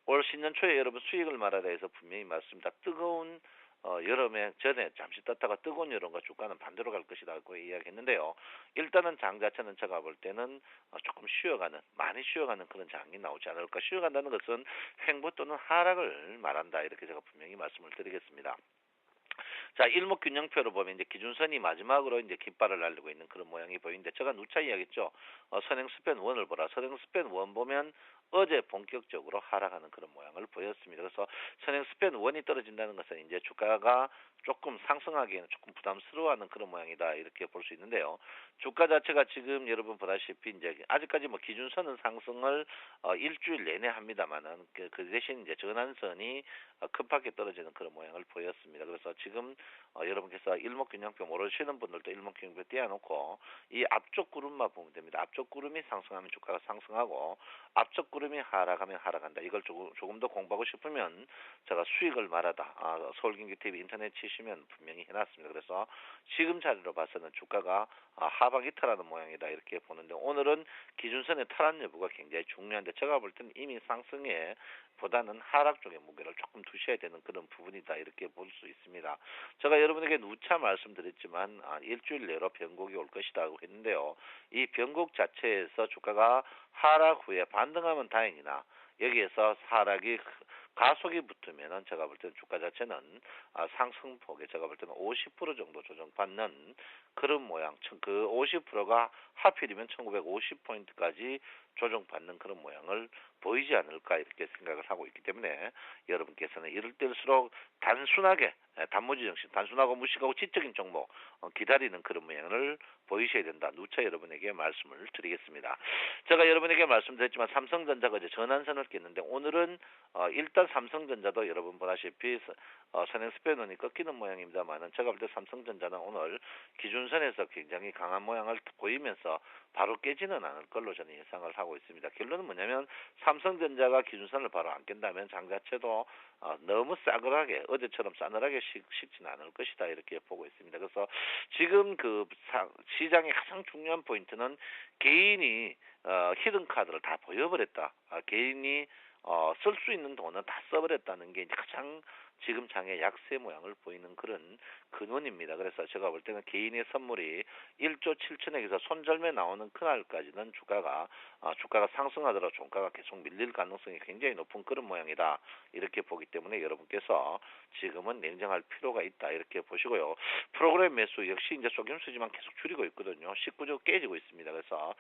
올 신년 초에 여러분 수익을 말하라 해서 분명히 말씀드립니다. 뜨거운 여름에 전에 잠시 떴다가 뜨거운 여름과 주가는 반대로 갈 것이라고 이야기했는데요. 일단은 장 자체는 제가 볼 때는 조금 쉬어가는, 많이 쉬어가는 그런 장이 나오지 않을까. 쉬어간다는 것은 횡보 또는 하락을 말한다. 이렇게 제가 분명히 말씀을 드리겠습니다. 자, 일목균형표로 보면 이제 기준선이 마지막으로 이제 깃발을 날리고 있는 그런 모양이 보이는데 제가 누차 이야기했죠. 선행스팬 1을 보라. 선행스팬 1 보면 어제 본격적으로 하락하는 그런 모양을 보였습니다. 그래서 선행스팬 1이 떨어진다는 것은 이제 주가가 조금 상승하기에는 조금 부담스러워하는 그런 모양이다 이렇게 볼 수 있는데요. 주가 자체가 지금 여러분 보다시피 이제 아직까지 뭐 기준선은 상승을 일주일 내내 합니다만은 그 대신 이제 전환선이 급하게 떨어지는 그런 모양을 보였습니다. 그래서 지금 여러분께서 일목균형표 모르시는 분들도 일목균형표 띄워놓고 이 앞쪽 구름만 보면 됩니다. 앞쪽 구름이 상승하면 주가가 상승하고 앞쪽 구름이 하락하면 하락한다. 이걸 조금 더 공부하고 싶으면 제가 수익을 말하다 서울경기TV 인터넷 치시면 분명히 해놨습니다. 그래서 지금 자리로 봐서는 주가가 하방 이탈하는 모양이다 이렇게 보는데 오늘은 기준선의 탈환 여부가 굉장히 중요한데 제가 볼 때는 이미 상승에 보다는 하락 쪽의 무게를 조금 두셔야 되는 그런 부분이다 이렇게 볼 수 있습니다. 제가 여러분에게 누차 말씀드렸지만 일주일 내로 변곡이 올 것이라고 했는데요. 이 변곡 자체에서 주가가 하락 후에 반등하면 다행이나 여기에서 하락이 가속이 붙으면은 제가 볼 때는 주가 자체는 상승폭에 제가 볼 때는 50% 정도 조정받는 그런 모양. 그 50%가 하필이면 1950포인트까지 조정받는 그런 모양을 보이지 않을까 이렇게 생각을 하고 있기 때문에 여러분께서는 이럴 때일수록 단순하게 단무지 정신, 단순하고 무식하고 지적인 종목 기다리는 그런 모양을 보이셔야 된다. 누차 여러분에게 말씀을 드리겠습니다. 제가 여러분에게 말씀드렸지만 삼성전자가 이제 전환선을 깼는데 오늘은 일단 삼성전자도 여러분 보다시피 선행스팬원이 꺾이는 모양입니다만은 제가 볼 때 삼성전자는 오늘 기준선에서 굉장히 강한 모양을 보이면서 바로 깨지는 않을 걸로 저는 예상을 하고 있습니다. 결론은 뭐냐면 삼성전자가 기준선을 바로 안 깬다면 장 자체도 너무 싸늘하게 어제처럼 싸늘하게 식지는 않을 것이다 이렇게 보고 있습니다. 그래서 지금 그 시장의 가장 중요한 포인트는 개인이 히든 카드를 다 보여버렸다. 개인이 쓸 수 있는 돈은 다 써버렸다는 게 이제 가장 지금 장의 약세 모양을 보이는 그런 근원입니다. 그래서 제가 볼 때는 개인의 선물이 1조 7천억에서 손절매 나오는 그날까지는 주가가 상승하더라도 종가가 계속 밀릴 가능성이 굉장히 높은 그런 모양이다. 이렇게 보기 때문에 여러분께서 지금은 냉정할 필요가 있다. 이렇게 보시고요. 프로그램 매수 역시 이제 속임수지만 계속 줄이고 있거든요. 19조 깨지고 있습니다. 그래서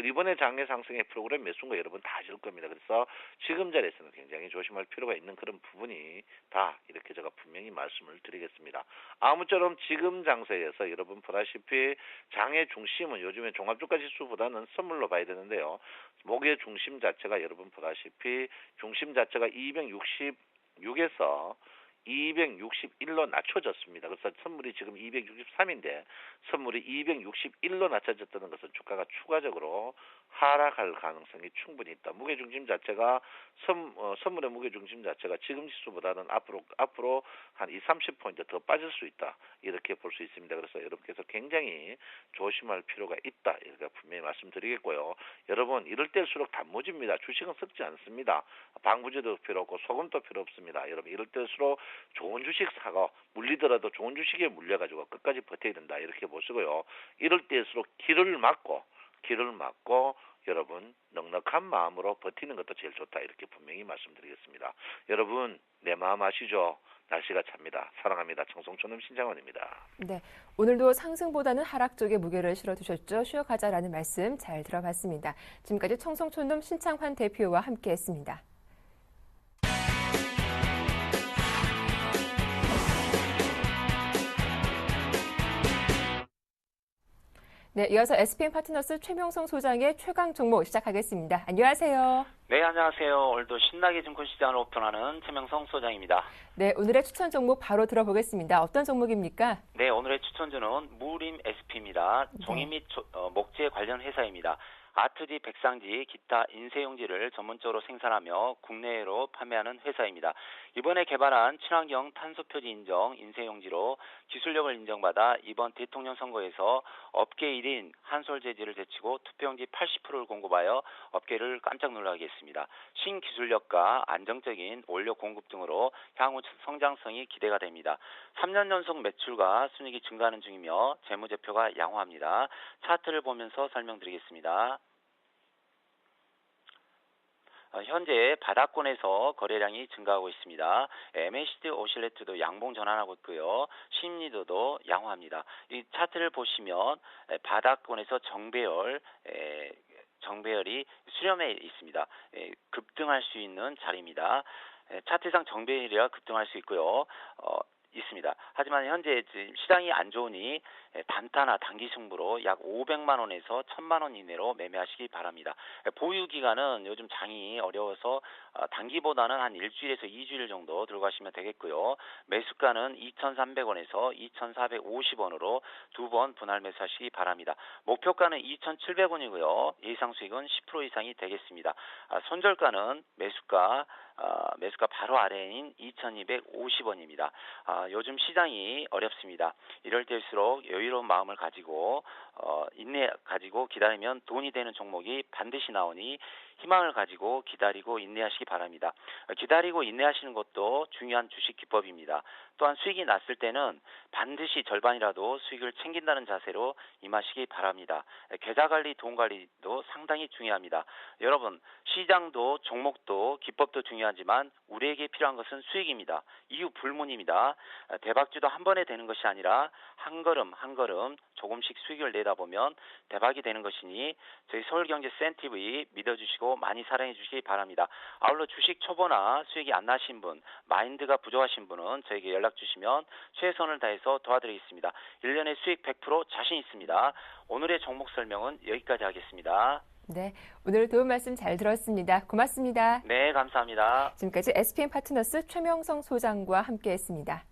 이번에 장의 상승의 프로그램 매수인 거 여러분 다 아실 겁니다. 그래서 지금 자리에서는 굉장히 조심할 필요가 있는 그런 부분이 다 이렇게 제가 분명히 말씀을 드리겠습니다. 아무쪼록 지금 장세에서 여러분 보다시피 장의 중심은 요즘에 종합주가 지수보다는 선물로 봐야 되는데요. 목의 중심 자체가 여러분 보다시피 중심 자체가 266에서 261로 낮춰졌습니다. 그래서 선물이 지금 263인데 선물이 261로 낮춰졌다는 것은 주가가 추가적으로 하락할 가능성이 충분히 있다. 무게중심 자체가 선물의 무게중심 자체가 지금 지수보다는 앞으로 한 20-30포인트 더 빠질 수 있다. 이렇게 볼 수 있습니다. 그래서 여러분께서 굉장히 조심할 필요가 있다. 이렇게 분명히 말씀드리겠고요. 여러분 이럴 때일수록 단무지입니다. 주식은 썩지 않습니다. 방부제도 필요 없고 소금도 필요 없습니다. 여러분 이럴 때일수록 좋은 주식 사고 물리더라도 좋은 주식에 물려가지고 끝까지 버텨야 된다. 이렇게 보시고요. 이럴 때일수록 길을 막고 여러분 넉넉한 마음으로 버티는 것도 제일 좋다. 이렇게 분명히 말씀드리겠습니다. 여러분 내 마음 아시죠? 날씨가 찹니다. 사랑합니다. 청송촌놈 신장원입니다. 네, 오늘도 상승보다는 하락 쪽에 무게를 실어두셨죠. 쉬어가자라는 말씀 잘 들어봤습니다. 지금까지 청송촌놈 신창환 대표와 함께했습니다. 네, 이어서 SPM 파트너스 최명성 소장의 최강 종목 시작하겠습니다. 안녕하세요. 네, 안녕하세요. 오늘도 신나게 증권시장을 오픈하는 최명성 소장입니다. 네, 오늘의 추천 종목 바로 들어보겠습니다. 어떤 종목입니까? 네, 오늘의 추천주는 무림 SP입니다. 종이 및 목재 관련 회사입니다. 아트지, 백상지, 기타 인쇄용지를 전문적으로 생산하며 국내외로 판매하는 회사입니다. 이번에 개발한 친환경 탄소표지 인정 인쇄용지로 기술력을 인정받아 이번 대통령 선거에서 업계 1인 한솔재질을 제치고 투표용지 80%를 공급하여 업계를 깜짝 놀라게 했습니다. 신기술력과 안정적인 원료 공급 등으로 향후 성장성이 기대가 됩니다. 3년 연속 매출과 순이익이 증가하는 중이며 재무제표가 양호합니다. 차트를 보면서 설명드리겠습니다. 현재 바닥권에서 거래량이 증가하고 있습니다. MACD 오실레트도 양봉 전환하고 있고요. 심리도도 양호합니다. 이 차트를 보시면 바닥권에서 정배열이 수렴해 있습니다. 급등할 수 있는 자리입니다. 차트상 정배열이라 급등할 수 있고요. 있습니다. 하지만 현재 시장이 안 좋으니 단타나 단기 승부로 약 500만 원에서 1000만 원 이내로 매매하시기 바랍니다. 보유 기간은 요즘 장이 어려워서 단기보다는 한 일주일에서 2주일 정도 들고 가시면 되겠고요. 매수가는 2,300원에서 2,450원으로 두 번 분할 매수하시기 바랍니다. 목표가는 2,700원이고요. 예상 수익은 10% 이상이 되겠습니다. 손절가는 매수가 바로 아래인 2,250원입니다. 요즘 시장이 어렵습니다. 이럴 때일수록 여유로운 마음을 가지고 인내 가지고 기다리면 돈이 되는 종목이 반드시 나오니 희망을 가지고 기다리고 인내하시기 바랍니다. 기다리고 인내하시는 것도 중요한 주식 기법입니다. 또한 수익이 났을 때는 반드시 절반이라도 수익을 챙긴다는 자세로 임하시기 바랍니다. 계좌관리, 돈관리도 상당히 중요합니다. 여러분, 시장도 종목도 기법도 중요하지만 우리에게 필요한 것은 수익입니다. 이유 불문입니다. 대박주도 한 번에 되는 것이 아니라 한 걸음 한 걸음 조금씩 수익을 내다 보면 대박이 되는 것이니 저희 서울경제센TV 믿어주시고 많이 사랑해 주시기 바랍니다. 아울러 주식 초보나 수익이 안 나신 분, 마인드가 부족하신 분은 저에게 연락 주시면 최선을 다해서 도와드리겠습니다. 1년에 수익 100% 자신 있습니다. 오늘의 종목 설명은 여기까지 하겠습니다. 네, 오늘 도움 말씀 잘 들었습니다. 고맙습니다. 네, 감사합니다. 지금까지 SPM 파트너스 최명성 소장과 함께했습니다.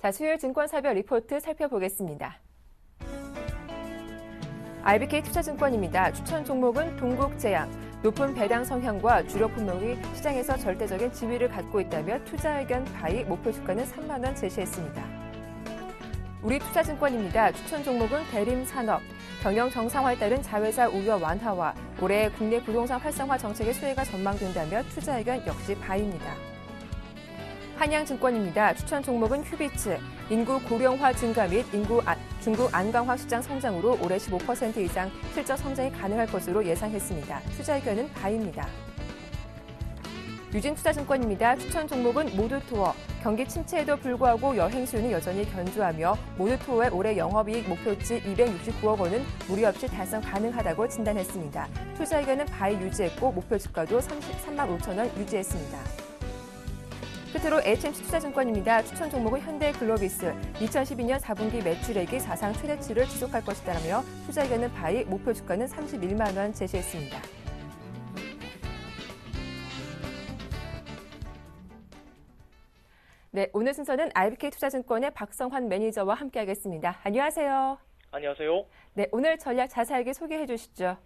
자, 수요일 증권사별 리포트 살펴보겠습니다. RBK 투자증권입니다. 추천 종목은 동국제약. 높은 배당 성향과 주력 품목이 시장에서 절대적인 지위를 갖고 있다며 투자 의견 바이 목표 주가는 3만 원 제시했습니다. 우리투자증권입니다. 추천 종목은 대림산업. 경영 정상화에 따른 자회사 우려 완화와 올해 국내 부동산 활성화 정책의 수혜가 전망된다며 투자 의견 역시 바이입니다. 한양증권입니다. 추천 종목은 휴비츠. 인구 고령화 증가 및 중국 안강화 시장 성장으로 올해 15% 이상 실적 성장이 가능할 것으로 예상했습니다. 투자 의견은 바입니다. 유진투자증권입니다. 추천 종목은 모두투어. 경기 침체에도 불구하고 여행 수요는 여전히 견조하며 모두투어의 올해 영업이익 목표치 269억 원은 무리 없이 달성 가능하다고 진단했습니다. 투자 의견은 바이 유지했고 목표 주가도 33만 5천 원 유지했습니다. 끝으로 HMC 투자증권입니다. 추천 종목은 현대글로비스. 2012년 4분기 매출액이 사상 최대치를 지속할 것이다라며 투자 의견은 바이, 목표 주가는 31만 원 제시했습니다. 네, 오늘 순서는 IBK투자증권의 박성환 매니저와 함께하겠습니다. 안녕하세요. 안녕하세요. 네, 오늘 전략 자세하게 소개해 주시죠.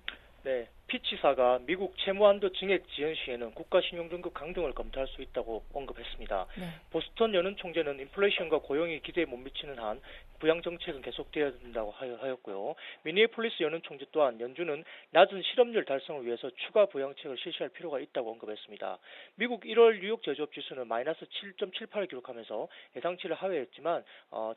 네, 피치사가 미국 채무한도 증액 지연 시에는 국가 신용등급 강등을 검토할 수 있다고 언급했습니다. 네. 보스턴 연은 총재는 인플레이션과 고용이 기대에 못 미치는 한 부양 정책은 계속되어야 된다고 하였고요. 미니애폴리스 연은 총재 또한 연준은 낮은 실업률 달성을 위해서 추가 부양책을 실시할 필요가 있다고 언급했습니다. 미국 1월 뉴욕 제조업 지수는 마이너스 7.78을 기록하면서 예상치를 하회했지만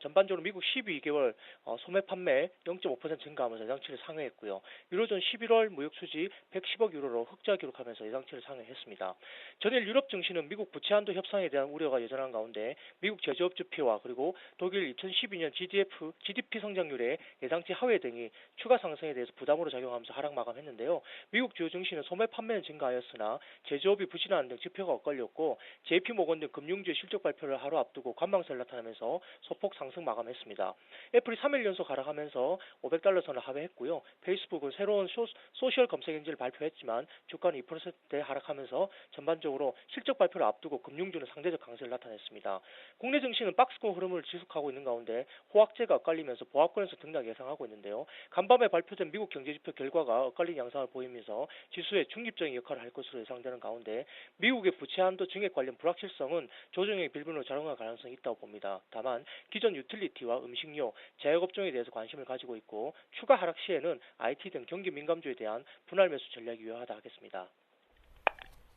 전반적으로 미국 12개월 소매 판매 0.5% 증가하면서 예상치를 상회했고요. 유로존 11월 무역 수지 110억 유로로 흑자 기록하면서 예상치를 상회했습니다. 전일 유럽 증시는 미국 부채 한도 협상에 대한 우려가 여전한 가운데 미국 제조업 지표와 그리고 독일 2012년 GDP 성장률의 예상치 하회 등이 추가 상승에 대해서 부담으로 작용하면서 하락 마감했는데요. 미국 주요 증시는 소매 판매는 증가하였으나 제조업이 부진하는 등 지표가 엇갈렸고 JP모건 등 금융주의 실적 발표를 하루 앞두고 관망세를 나타내면서 소폭 상승 마감했습니다. 애플이 3일 연속 하락하면서 $500 선을 하회했고요. 페이스북은 새로운 소셜 검색 엔진을 발표했지만 주가는 2%대 하락하면서 전반적으로 실적 발표를 앞두고 금융주는 상대적 강세를 나타냈습니다. 국내 증시는 박스권 흐름을 지속하고 있는 가운데 호황제가 엇갈리면서 보합권에서 등락 예상하고 있는데요. 간밤에 발표된 미국 경제지표 결과가 엇갈린 양상을 보이면서 지수에 중립적인 역할을 할 것으로 예상되는 가운데 미국의 부채 한도 증액 관련 불확실성은 조정의 빌분으로 작용할 가능성이 있다고 봅니다. 다만 기존 유틸리티와 음식료, 제약업종에 대해서 관심을 가지고 있고 추가 하락 시에는 IT 등 경기 민감주에 대한 분할 매수 전략이 유효하다 하겠습니다.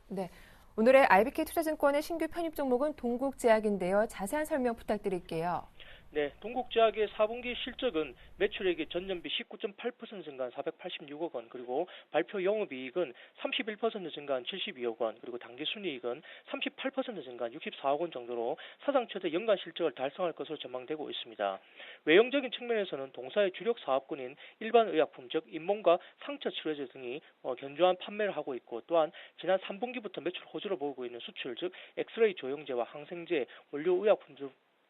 네, 오늘의 IBK투자증권의 신규 편입 종목은 동국제약인데요. 자세한 설명 부탁드릴게요. 네, 동국제약의 4분기 실적은 매출액이 전년비 19.8% 증가한 486억 원, 그리고 발표 영업이익은 31% 증가한 72억 원, 그리고 당기순이익은 38% 증가한 64억 원 정도로 사상 최대 연간 실적을 달성할 것으로 전망되고 있습니다. 외형적인 측면에서는 동사의 주력 사업군인 일반 의약품, 즉 잇몸과 상처 치료제 등이 견조한 판매를 하고 있고 또한 지난 3분기부터 매출 호조를 보이고 있는 수출, 즉 엑스레이 조영제와 항생제, 원료 의약품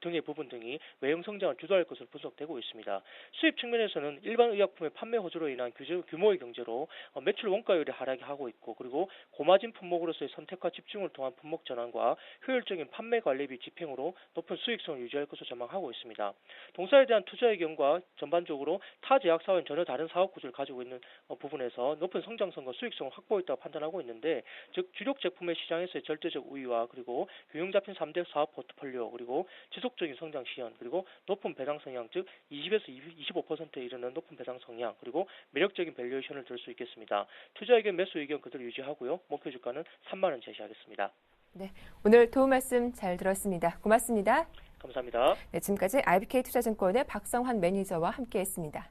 등의 부분 등이 외형 성장을 주도할 것으로 분석되고 있습니다. 수입 측면에서는 일반 의약품의 판매 호조로 인한 규모의 경제로 매출 원가율이 하락이 하고 있고 그리고 고마진 품목으로서의 선택과 집중을 통한 품목 전환과 효율적인 판매 관리비 집행으로 높은 수익성을 유지할 것으로 전망하고 있습니다. 동사에 대한 투자 의견과 전반적으로 타 제약사와는 전혀 다른 사업 구조를 가지고 있는 부분에서 높은 성장성과 수익성을 확보했다고 판단하고 있는데 즉 주력 제품의 시장에서의 절대적 우위와 그리고 균형 잡힌 3대 사업 포트폴리오 그리고 지속적인 성장 시현 그리고 높은 배당 성향 즉 20에서 25%에 이르는 높은 배당 성향 그리고 매력적인 밸류에이션을 들 수 있겠습니다. 투자 의견 매수 의견 그대로 유지하고요. 목표 주가는 3만 원 제시하겠습니다. 네, 오늘 도움 말씀 잘 들었습니다. 고맙습니다. 감사합니다. 네, 지금까지 IBK투자증권의 박성환 매니저와 함께했습니다.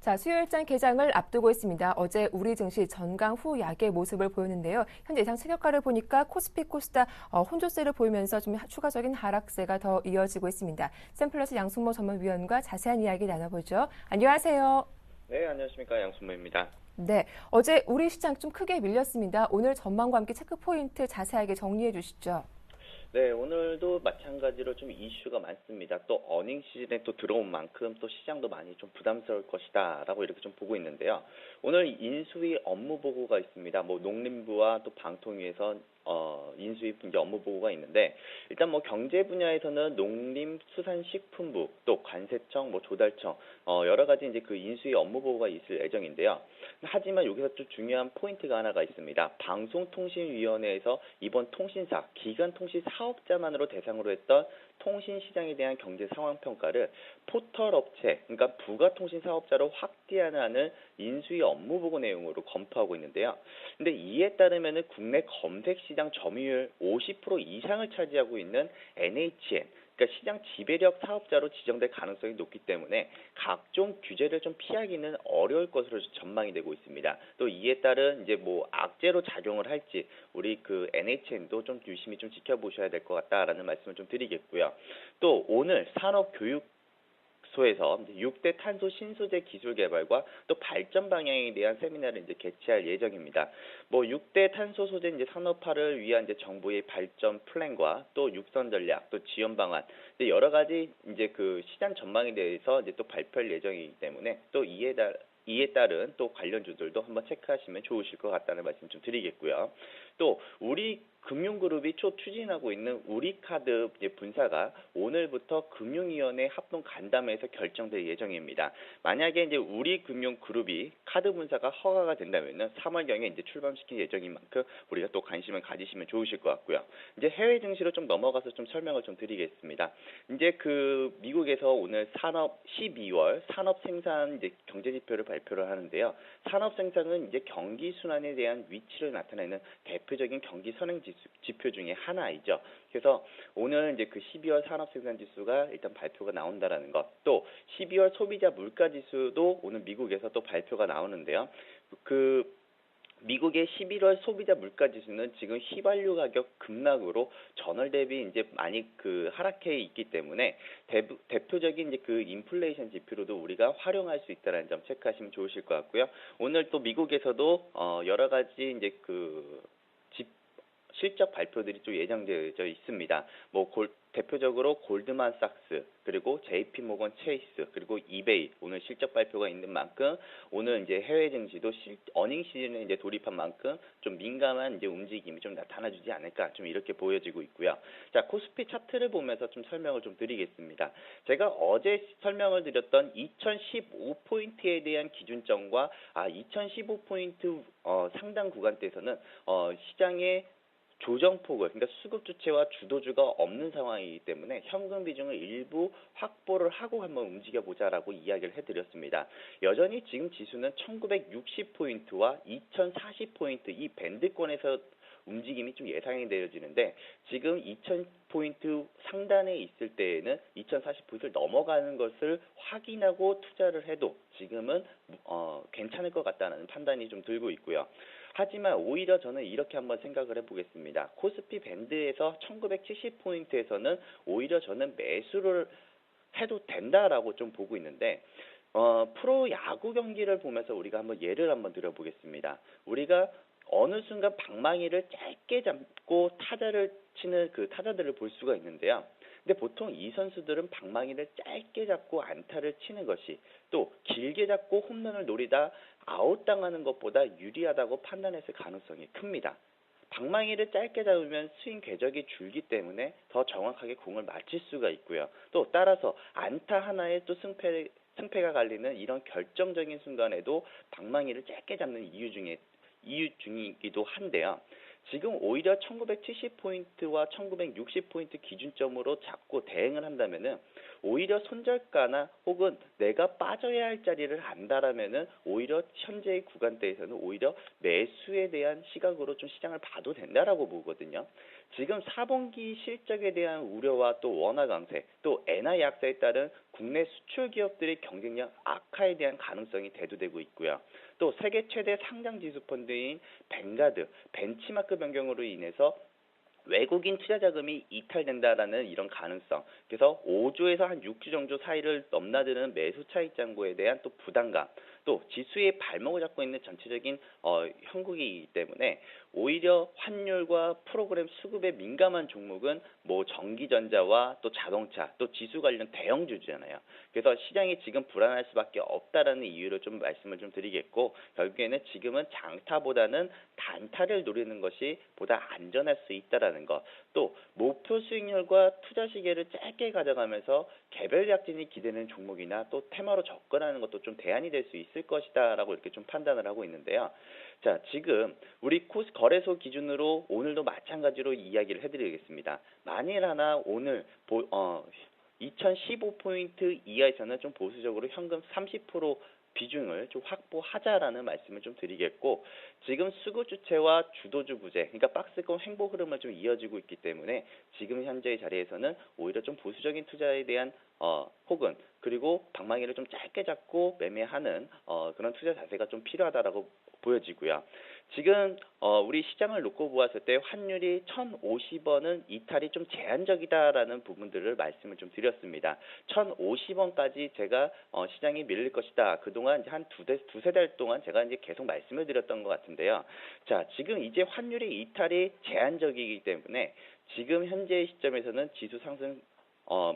자, 수요일장 개장을 앞두고 있습니다. 어제 우리 증시 전강 후 약의 모습을 보였는데요. 현재 예상 체결가를 보니까 코스피 코스닥 혼조세를 보이면서 좀 추가적인 하락세가 더 이어지고 있습니다. 샘플러스 양순모 전문위원과 자세한 이야기 나눠보죠. 안녕하세요. 네, 안녕하십니까. 양순모입니다. 네, 어제 우리 시장 좀 크게 밀렸습니다. 오늘 전망과 함께 체크포인트 자세하게 정리해 주시죠. 네, 오늘도 마찬가지로 좀 이슈가 많습니다. 또 어닝 시즌에 또 들어온 만큼 또 시장도 많이 좀 부담스러울 것이다라고 이렇게 좀 보고 있는데요. 오늘 인수위 업무 보고가 있습니다. 뭐 농림부와 또 방통위에서 인수위 이제 업무 보고가 있는데, 일단 뭐 경제 분야에서는 농림수산식품부, 또 관세청, 뭐 조달청, 여러 가지 이제 그 인수위 업무 보고가 있을 예정인데요. 하지만 여기서 좀 중요한 포인트가 하나가 있습니다. 방송통신위원회에서 이번 통신사, 기간통신 사업자만으로 대상으로 했던 통신시장에 대한 경제 상황 평가를 포털업체, 그러니까 부가통신 사업자로 확대하는 인수위 업무 보고 내용으로 검토하고 있는데요. 근데 이에 따르면은 국내 검색 시장 점유율 50% 이상을 차지하고 있는 NHN, 그러니까 시장 지배력 사업자로 지정될 가능성이 높기 때문에 각종 규제를 좀 피하기는 어려울 것으로 전망이 되고 있습니다. 또 이에 따른 이제 뭐 악재로 작용을 할지 우리 그 NHN도 좀 유심히 좀 지켜보셔야 될 것 같다라는 말씀을 좀 드리겠고요. 또 오늘 산업교육소에서 6대 탄소 신소재 기술 개발과 또 발전 방향에 대한 세미나를 이제 개최할 예정입니다. 뭐 6대 탄소 소재 이제 산업화를 위한 이제 정부의 발전 플랜과 또 육선 전략, 또 지원 방안, 이제 여러 가지 이제 그 시장 전망에 대해서 이제 또 발표할 예정이기 때문에 또 이에 따른 또 관련주들도 한번 체크하시면 좋으실 것 같다는 말씀 좀 드리겠고요. 또 우리 금융그룹이 추진하고 있는 우리카드 분사가 오늘부터 금융위원회 합동 간담회에서 결정될 예정입니다. 만약에 이제 우리금융그룹이 카드 분사가 허가가 된다면은 3월경에 이제 출범시킬 예정인 만큼 우리가 또 관심을 가지시면 좋으실 것 같고요. 이제 해외 증시로 좀 넘어가서 좀 설명을 좀 드리겠습니다. 이제 그 미국에서 오늘 12월 산업 생산 이제 경제 지표를 발표를 하는데요. 산업 생산은 이제 경기 순환에 대한 위치를 나타내는 대표적인 경기 선행 지표 중에 하나이죠. 그래서 오늘 이제 그 12월 산업생산지수가 일단 발표가 나온다라는 것, 또 12월 소비자 물가지수도 오늘 미국에서 또 발표가 나오는데요. 그 미국의 11월 소비자 물가지수는 지금 휘발유 가격 급락으로 전월 대비 이제 많이 그 하락해 있기 때문에 대표적인 이제 그 인플레이션 지표로도 우리가 활용할 수 있다는 점 체크하시면 좋으실 것 같고요. 오늘 또 미국에서도 여러 가지 이제 그 실적 발표들이 좀 예정되어 있습니다. 뭐 대표적으로 골드만삭스, 그리고 JP모건 체이스, 그리고 이베이 오늘 실적 발표가 있는 만큼 오늘 이제 해외 증시도 어닝 시즌에 이제 돌입한 만큼 좀 민감한 이제 움직임이 좀 나타나주지 않을까 좀 이렇게 보여지고 있고요. 자, 코스피 차트를 보면서 좀 설명을 좀 드리겠습니다. 제가 어제 설명을 드렸던 2015포인트에 대한 기준점과 2015포인트 상당 구간대에서는 시장의 조정폭을, 그러니까 수급 주체와 주도주가 없는 상황이기 때문에 현금 비중을 일부 확보를 하고 한번 움직여보자라고 이야기를 해드렸습니다. 여전히 지금 지수는 1960포인트와 2040포인트 이 밴드권에서 움직임이 좀 예상이 되어지는데, 지금 2000포인트 상단에 있을 때에는 2040포인트를 넘어가는 것을 확인하고 투자를 해도 지금은 괜찮을 것 같다는 판단이 좀 들고 있고요. 하지만 오히려 저는 이렇게 한번 생각을 해보겠습니다. 코스피 밴드에서 1970포인트에서는 오히려 저는 매수를 해도 된다라고 좀 보고 있는데, 프로 야구 경기를 보면서 우리가 한번 예를 한번 들어보겠습니다. 우리가 어느 순간 방망이를 짧게 잡고 타자를 치는 그 타자들을 볼 수가 있는데요. 근데 보통 이 선수들은 방망이를 짧게 잡고 안타를 치는 것이, 또 길게 잡고 홈런을 노리다 아웃당하는 것보다 유리하다고 판단했을 가능성이 큽니다. 방망이를 짧게 잡으면 스윙 궤적이 줄기 때문에 더 정확하게 공을 맞힐 수가 있고요. 또 따라서 안타 하나에 또 승패가 갈리는 이런 결정적인 순간에도 방망이를 짧게 잡는 이유 중이기도 한데요. 지금 오히려 1970포인트와 1960포인트 기준점으로 잡고 대응을 한다면은 오히려 손절가나 혹은 내가 빠져야 할 자리를 안다라면은 오히려 현재의 구간대에서는 오히려 매수에 대한 시각으로 좀 시장을 봐도 된다라고 보거든요. 지금 4분기 실적에 대한 우려와 또 원화 강세, 또 엔화 약세에 따른 국내 수출 기업들의 경쟁력 악화에 대한 가능성이 대두되고 있고요. 또 세계 최대 상장 지수 펀드인 뱅가드, 벤치마크 변경으로 인해서 외국인 투자 자금이 이탈된다라는 이런 가능성, 그래서 5주에서 한 6주 정도 사이를 넘나드는 매수 차익 잔고에 대한 또 부담감, 또 지수의 발목을 잡고 있는 전체적인 형국이기 때문에 오히려 환율과 프로그램 수급에 민감한 종목은 뭐 전기전자와 또 자동차, 또 지수 관련 대형주잖아요. 그래서 시장이 지금 불안할 수밖에 없다라는 이유를 좀 말씀을 좀 드리겠고, 결국에는 지금은 장타보다는 단타를 노리는 것이 보다 안전할 수 있다라는 것, 또 목표 수익률과 투자 시계를 짧게 가져가면서 개별 약진이 기대는 종목이나 또 테마로 접근하는 것도 좀 대안이 될 수 있을 것이다라고 이렇게 좀 판단을 하고 있는데요. 자, 지금 우리 거래소 기준으로 오늘도 마찬가지로 이야기를 해드리겠습니다. 만일 하나 오늘 2015포인트 이하에서는 좀 보수적으로 현금 30% 비중을 좀 확보하자라는 말씀을 좀 드리겠고, 지금 수급 주체와 주도주 부재, 그러니까 박스권 횡보 흐름을 좀 이어지고 있기 때문에 지금 현재의 자리에서는 오히려 좀 보수적인 투자에 대한 혹은 그리고 방망이를 좀 짧게 잡고 매매하는 그런 투자 자세가 좀 필요하다라고 보여지고요. 지금 우리 시장을 놓고 보았을 때 환율이 1,050원은 이탈이 좀 제한적이다라는 부분들을 말씀을 좀 드렸습니다. 1,050원까지 제가 시장이 밀릴 것이다. 그동안 이제 한 두세 달 동안 제가 이제 계속 말씀을 드렸던 것 같은데요. 자, 지금 이제 환율의 이탈이 제한적이기 때문에 지금 현재의 시점에서는 지수 상승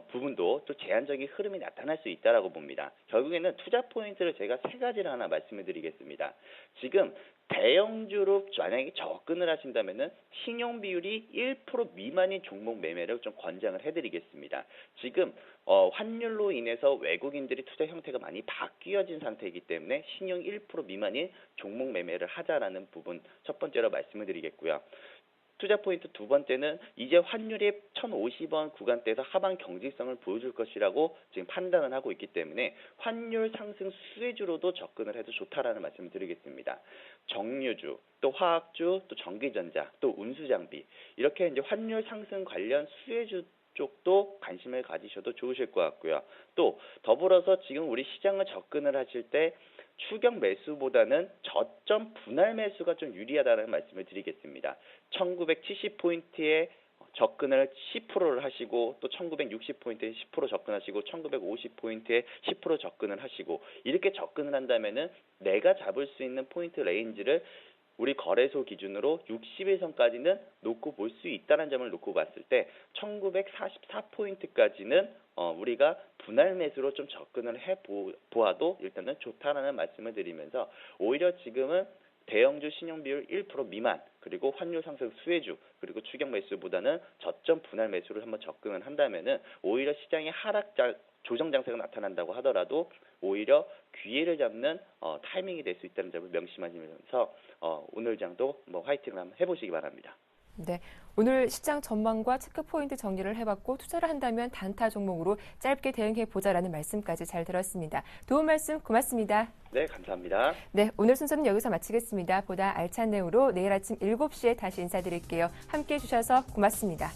부분도 또 제한적인 흐름이 나타날 수 있다라고 봅니다. 결국에는 투자 포인트를 제가 세 가지를 하나 말씀을 드리겠습니다. 지금 대형주로 만약에 접근을 하신다면은 신용 비율이 1% 미만인 종목 매매를 좀 권장을 해드리겠습니다. 지금 환율로 인해서 외국인들이 투자 형태가 많이 바뀌어진 상태이기 때문에 신용 1% 미만인 종목 매매를 하자라는 부분 첫 번째로 말씀을 드리겠고요. 투자 포인트 두 번째는 이제 환율이 1,050원 구간대에서 하방 경직성을 보여줄 것이라고 지금 판단을 하고 있기 때문에 환율 상승 수혜주로도 접근을 해도 좋다라는 말씀을 드리겠습니다. 정유주, 또 화학주, 또 전기전자, 또 운수장비, 이렇게 이제 환율 상승 관련 수혜주 쪽도 관심을 가지셔도 좋으실 것 같고요. 또 더불어서 지금 우리 시장을 접근을 하실 때 추격 매수보다는 저점 분할 매수가 좀 유리하다는 말씀을 드리겠습니다. 1970포인트에 접근을 10%를 하시고, 또 1960포인트에 10% 접근하시고, 1950포인트에 10% 접근을 하시고, 이렇게 접근을 한다면은 내가 잡을 수 있는 포인트 레인지를 우리 거래소 기준으로 60일선까지는 놓고 볼 수 있다는 점을 놓고 봤을 때 1944포인트까지는 우리가 분할 매수로 좀 접근을 해보아도 일단은 좋다라는 말씀을 드리면서, 오히려 지금은 대형주 신용 비율 1% 미만, 그리고 환율 상승 수혜주, 그리고 추격 매수보다는 저점 분할 매수를 한번 접근을 한다면은 오히려 시장의 조정 장세가 나타난다고 하더라도 오히려 기회를 잡는 타이밍이 될 수 있다는 점을 명심하시면서 오늘 장도 화이팅을 한번 해보시기 바랍니다. 네, 오늘 시장 전망과 체크포인트 정리를 해봤고, 투자를 한다면 단타 종목으로 짧게 대응해보자라는 말씀까지 잘 들었습니다. 도움 말씀 고맙습니다. 네, 감사합니다. 네, 오늘 순서는 여기서 마치겠습니다. 보다 알찬 내용으로 내일 아침 7시에 다시 인사드릴게요. 함께해 주셔서 고맙습니다.